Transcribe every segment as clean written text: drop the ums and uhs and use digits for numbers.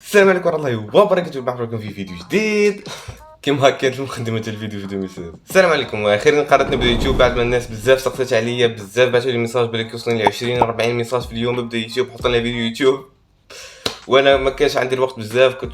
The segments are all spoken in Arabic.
السلام عليكم ورحمة الله وبركاته. مرحبا بكم في فيديو جديد. كما كانت المقدمة ديال الفيديو في 2016. السلام عليكم، اخيرا قررت نبدا يوتيوب بعد ما الناس بزاف سقطت عليا، بزاف بعثوا لي ميساج بالك يوصلني ل 20 40 ميساج في اليوم ببدا يوتيوب، حط لنا فيديو يوتيوب، وانا ما كانش عندي الوقت بزاف. كنت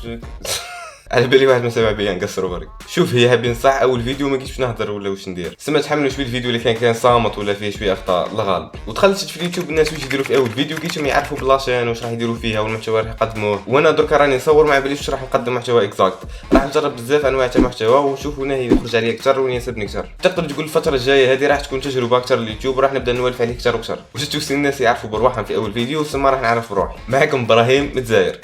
على بالي واحد ما سمع بيا نقصروا برك. شوف، هي حابين صح اول فيديو ما كنتش نهضر ولا واش ندير، سما تحملوا شويه الفيديو اللي كان صامت ولا فيه شويه اخطاء الله غالب. ودخلت شفت في اليوتيوب الناس واش يديروا في اول فيديو، كيتهم يعرفوا بلاشين واش راح يديروا فيها والمحتوى راح يقدموه، وانا درك راني نصور ما باليش راح نقدم محتوى اكزاكت. راح نجرب بزاف انواع تاع المحتوى ونشوف وين يخرج عليا اكثر وين يناسبني اكثر. تقدر تقول الفتره الجايه هذه راح تكون تجربه اكثر لليوتيوب، وراح نبدا نولف عليه اكثر واكثر واش توصل الناس يعرفوا بروحهم في اول فيديو، ثم راح نعرف بروحي. معكم ابراهيم متزاير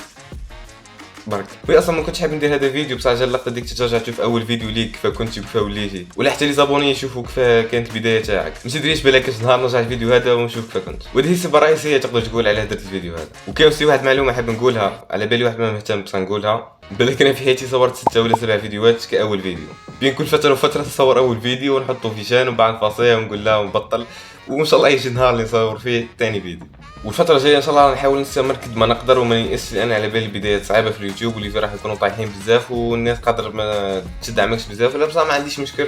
برك. وي اصلا ما كنتش حاب ندير هذا الفيديو بصح جا اللقطه ديك ترجع تشوف اول فيديو ليك كيف كنت وكيف وليتي، ولا حتى لي زابوني يشوفوا كيف كانت البدايه تاعك. ما تدريش بالك نهار نرجع الفيديو هذا ونشوف كيف كنت. وهذه السبب الرئيسيه تقدر تقول على درت الفيديو هذا. وكاين شي واحد معلومه حاب نقولها، على بالي واحد ما مهتم بصح نقولها، بالك انا في حياتي صورت 6 ولا 7 فيديوهات كاول فيديو، بين كل فتره وفتره نصور اول فيديو ونحطه في شان وبعد نفاصيه ونقول لا ونبطل، وان شاء الله يجي نهار اللي نصور فيه ثاني فيديو. والفتره الجايه ان شاء الله نحاول نستمر قد ما نقدر وما نيأسش، لان على بالي البدايات صعيبه في اليوتيوب واللي راح يكونوا طايحين بزاف والناس قادر ما تدعمكش بزاف، ولا بصح ما عنديش مشكل،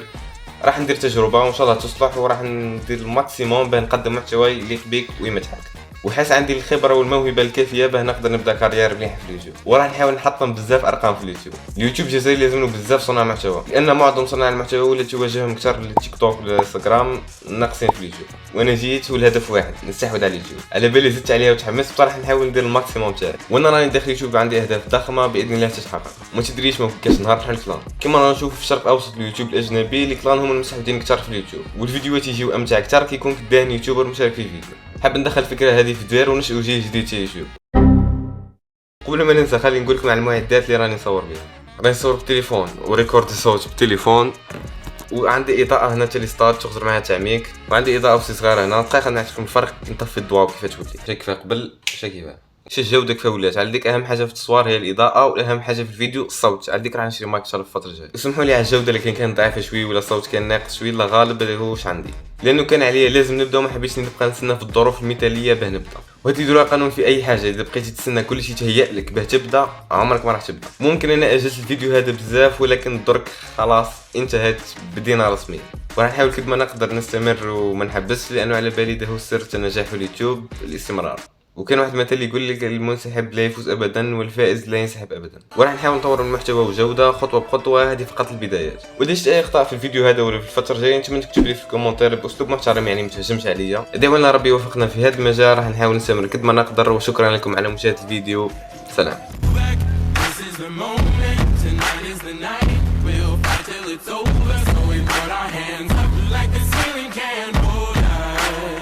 راح ندير تجربه وان شاء الله تصلح، وراح ندير الماكسيموم باه نقدم محتوى يليق بيك ويمتعك، وحاس عندي الخبره والموهبه الكافيه باه نقدر نبدا كارير مليحه في اليوتيوب. وراح نحاول نحطم بزاف ارقام في اليوتيوب. اليوتيوب الجزائري لازم له بزاف صناع محتوى، لان معظم صناع المحتوى ولا توجههم اكثر للتيك توك والانستغرام، ناقصين في اليوتيوب. وانا جيت والهدف واحد، نستحوذ على اليوتيوب. على بالي زدت عليها وتحمست، بصراحه نحاول ندير الماكسيموم تاعي، وانا راني داخل يوتيوب عندي اهداف ضخمه باذن الله تتحقق. ما تدريش ما كاش نهار بحال الكلان كيما رانا نشوف في الشرق الاوسط اليوتيوب الاجنبي اللي كلان هما المستحوذين اكثر في اليوتيوب، والفيديوهات يجيو امتع اكثر كيكون كداهن يوتيوبر مشارك في الفيديو. حاب ندخل الفكره هذه في الدوير ونشئ جيل جديد في يوتيوب. قبل ما ننسى خليني نقول لكم على المعدات اللي راني نصور بها. راني نصور بالتليفون وريكورد الصوت بالتليفون، وعندي اضاءه هنا تيليستات تخزر معها تعميق، وعندي اضاءه بسيط صغيره هنا. دقيقه نعطيكم الفرق، نطفي الضوء كيف تولي، شي كيف قبل شي كيف شي الجوده كيف ولات. على ديك اهم حاجه في التصوير هي الاضاءه، واهم حاجه في الفيديو الصوت. على ديك راح نشري مايك في الفتره الجايه. اسمحوا لي على الجوده اللي كان ضعيفه شويه ولا الصوت كان ناقص شويه، لا غالب اللي هو واش عندي، لانه كان عليا لازم نبدا وما حبيتش نبقى نستنى في الظروف المثاليه باه نبدا. وهذه يديروها قانون في اي حاجه، اذا بقيتي تستنى كل شيء تهيأ لك باه تبدا عمرك ما راح تبدا. ممكن انا اجلت الفيديو هذا بزاف، ولكن درك خلاص انتهت، بدينا رسميا، وراح نحاول قد ما نقدر نستمر وما نحبسش، لانه على بالي ده هو السر النجاح في اليوتيوب، الاستمرار. وكان واحد مثل يقول لك المنسحب لا يفوز ابدا والفائز لا ينسحب ابدا. وراح نحاول نطور المحتوى وجوده خطوه بخطوه، هذه فقط البدايات. واذا شفت اي اخطاء في الفيديو هذا ولا في الفتره الجايه نتمنى تكتب لي في الكومنتير باسلوب محترم، يعني ما تهجمش عليا. دعوا لنا ربي يوفقنا في هذا المجال، راح نحاول نستمر قد ما نقدر. وشكرا لكم على مشاهده الفيديو، سلام.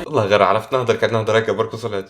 والله غير عرفت نهضر كانت نهضر هكا برك وصلت.